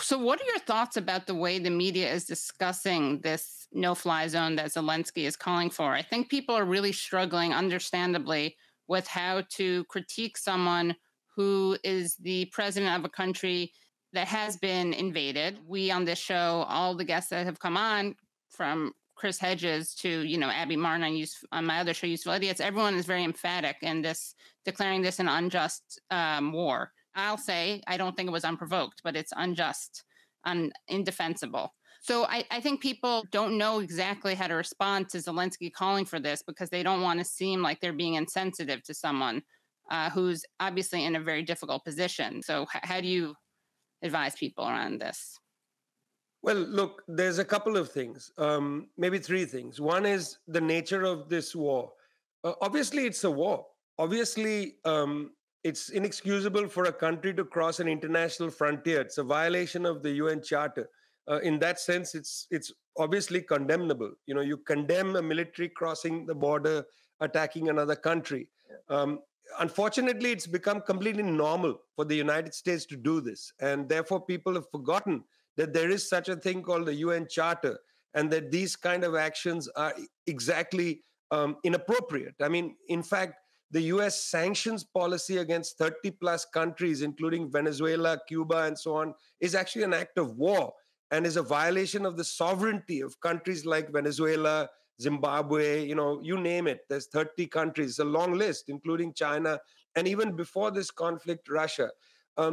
So, what are your thoughts about the way the media is discussing this no fly zone that Zelensky is calling for? I think people are really struggling, understandably, with how to critique someone who is the president of a country that has been invaded. We on this show, all the guests that have come on, from Chris Hedges to Abby Martin on my other show, Useful Idiots, everyone is very emphatic in this, declaring this an unjust war. I'll say I don't think it was unprovoked, but it's unjust and indefensible. So I think people don't know exactly how to respond to Zelensky calling for this because they don't want to seem like they're being insensitive to someone who's obviously in a very difficult position. So how do you advise people around this? Well, look, there's a couple of things, maybe three things. One is the nature of this war. Obviously, it's a war. Obviously, it's inexcusable for a country to cross an international frontier. It's a violation of the UN Charter. In that sense, it's obviously condemnable. You condemn a military crossing the border, attacking another country. Unfortunately, it's become completely normal for the United States to do this, and therefore people have forgotten that there is such a thing called the UN Charter, and that these kind of actions are exactly inappropriate. I mean, in fact, the US sanctions policy against 30 plus countries, including Venezuela, Cuba, and so on, is actually an act of war and is a violation of the sovereignty of countries like Venezuela, Zimbabwe, you name it. There's 30 countries, it's a long list, including China, and even before this conflict, Russia.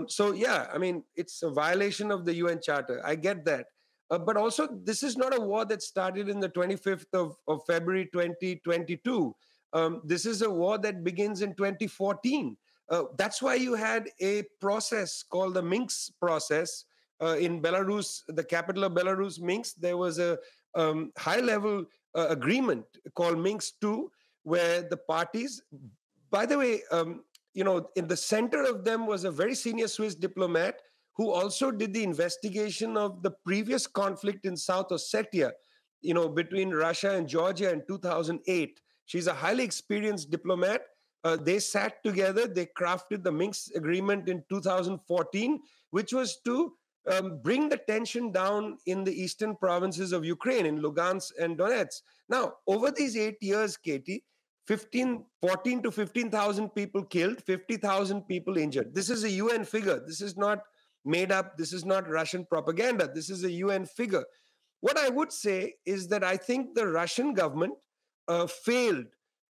So, yeah, I mean, it's a violation of the UN Charter. I get that. But also, this is not a war that started in the 25th of February 2022. This is a war that begins in 2014. That's why you had a process called the Minsk process in Belarus, the capital of Belarus, Minsk. There was a high-level agreement called Minsk II, where the parties, by the way, in the center of them was a very senior Swiss diplomat who also did the investigation of the previous conflict in South Ossetia, between Russia and Georgia in 2008. She's a highly experienced diplomat. They sat together, they crafted the Minsk agreement in 2014, which was to bring the tension down in the eastern provinces of Ukraine, in Lugansk and Donetsk. Now, over these 8 years, Katie, 14 to 15,000 people killed, 50,000 people injured. This is a UN figure. This is not made up. This is not Russian propaganda. This is a UN figure. What I would say is that I think the Russian government failed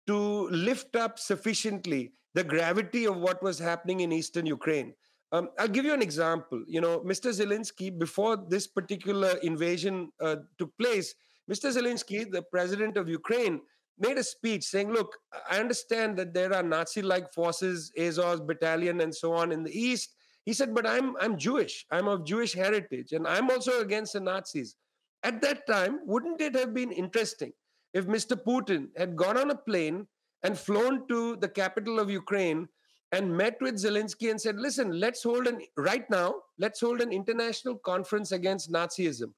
to lift up sufficiently the gravity of what was happening in eastern Ukraine. I'll give you an example. Mr. Zelensky, before this particular invasion took place, Mr. Zelensky, the president of Ukraine, made a speech saying, look, I understand that there are Nazi-like forces, Azov battalion and so on in the east. He said, but I'm Jewish. I'm of Jewish heritage, and I'm also against the Nazis. At that time, wouldn't it have been interesting if Mr. Putin had gone on a plane and flown to the capital of Ukraine and met with Zelensky and said, listen, let's hold an international conference against Nazism.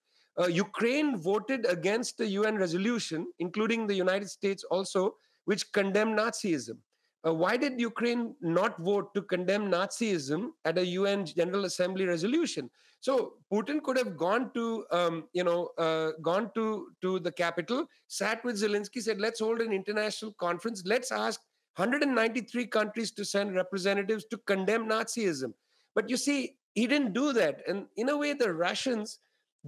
Ukraine voted against the UN resolution, including the United States also, which condemned Nazism. Why did Ukraine not vote to condemn Nazism at a UN General Assembly resolution? So Putin could have gone to the capital, sat with Zelensky, said, let's hold an international conference. Let's ask 193 countries to send representatives to condemn Nazism. But you see, he didn't do that. And in a way, the Russians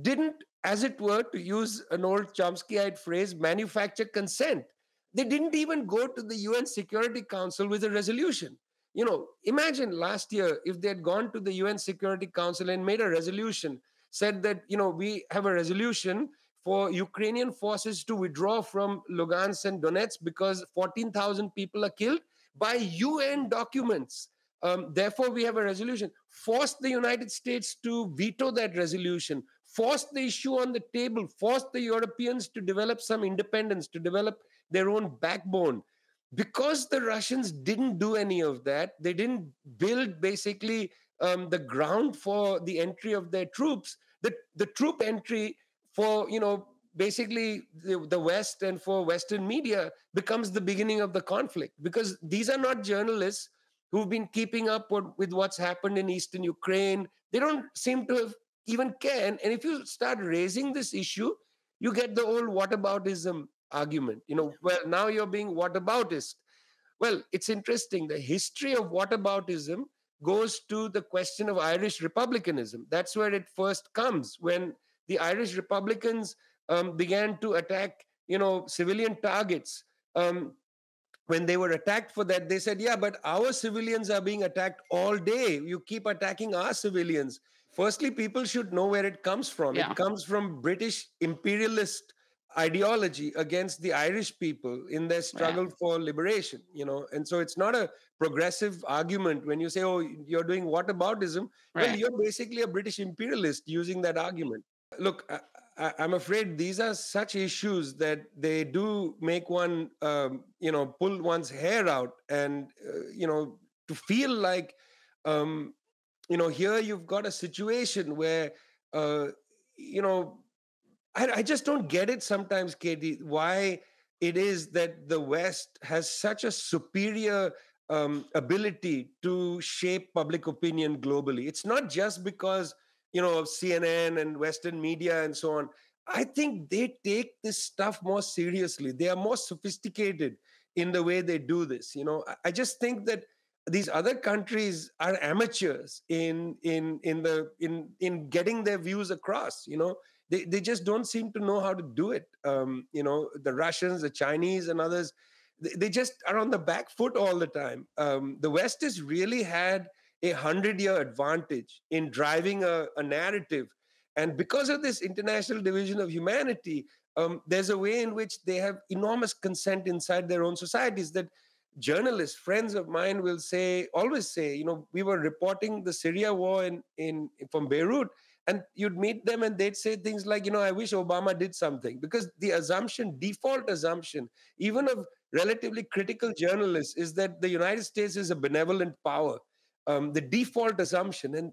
didn't, as it were, to use an old Chomskyite phrase, manufacture consent. They didn't even go to the UN Security Council with a resolution. Imagine last year if they had gone to the UN Security Council and made a resolution, said that, we have a resolution for Ukrainian forces to withdraw from Lugansk and Donetsk because 14,000 people are killed by UN documents. Therefore, we have a resolution. Force the United States to veto that resolution. Force the issue on the table. Force the Europeans to develop some independence, to develop their own backbone. Because the Russians didn't do any of that, they didn't build basically the ground for the entry of their troops. The troop entry for, basically the West and for Western media becomes the beginning of the conflict, because these are not journalists who've been keeping up with what's happened in eastern Ukraine. They don't seem to have even care. And if you start raising this issue, you get the old whataboutism argument. Well, now you're being whataboutist. Well, it's interesting. The history of whataboutism goes to the question of Irish republicanism. That's where it first comes, when the Irish Republicans began to attack, civilian targets. When they were attacked for that, they said, yeah, but our civilians are being attacked all day. You keep attacking our civilians. Firstly, people should know where it comes from. Yeah. It comes from British imperialist ideology against the Irish people in their struggle for liberation, and so it's not a progressive argument when you say, oh, you're doing whataboutism. Well, you're basically a British imperialist using that argument. Look, I'm afraid these are such issues that they do make one, pull one's hair out, and to feel like, here you've got a situation where, uh, you know, I just don't get it sometimes, Katie, why it is that the West has such a superior ability to shape public opinion globally. It's not just because, of CNN and Western media and so on. I think they take this stuff more seriously. They are more sophisticated in the way they do this. I just think that these other countries are amateurs in getting their views across. They just don't seem to know how to do it. The Russians, the Chinese, and others, they just are on the back foot all the time. The West has really had a 100-year advantage in driving a narrative. And because of this international division of humanity, there's a way in which they have enormous consent inside their own societies that journalists, friends of mine, will always say, we were reporting the Syria war from Beirut, and you'd meet them and they'd say things like, I wish Obama did something, because the default assumption, even of relatively critical journalists, is that the United States is a benevolent power. The default assumption. And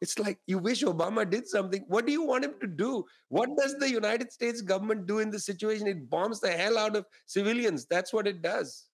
it's like, you wish Obama did something. What do you want him to do? What does the United States government do in this situation? It bombs the hell out of civilians. That's what it does.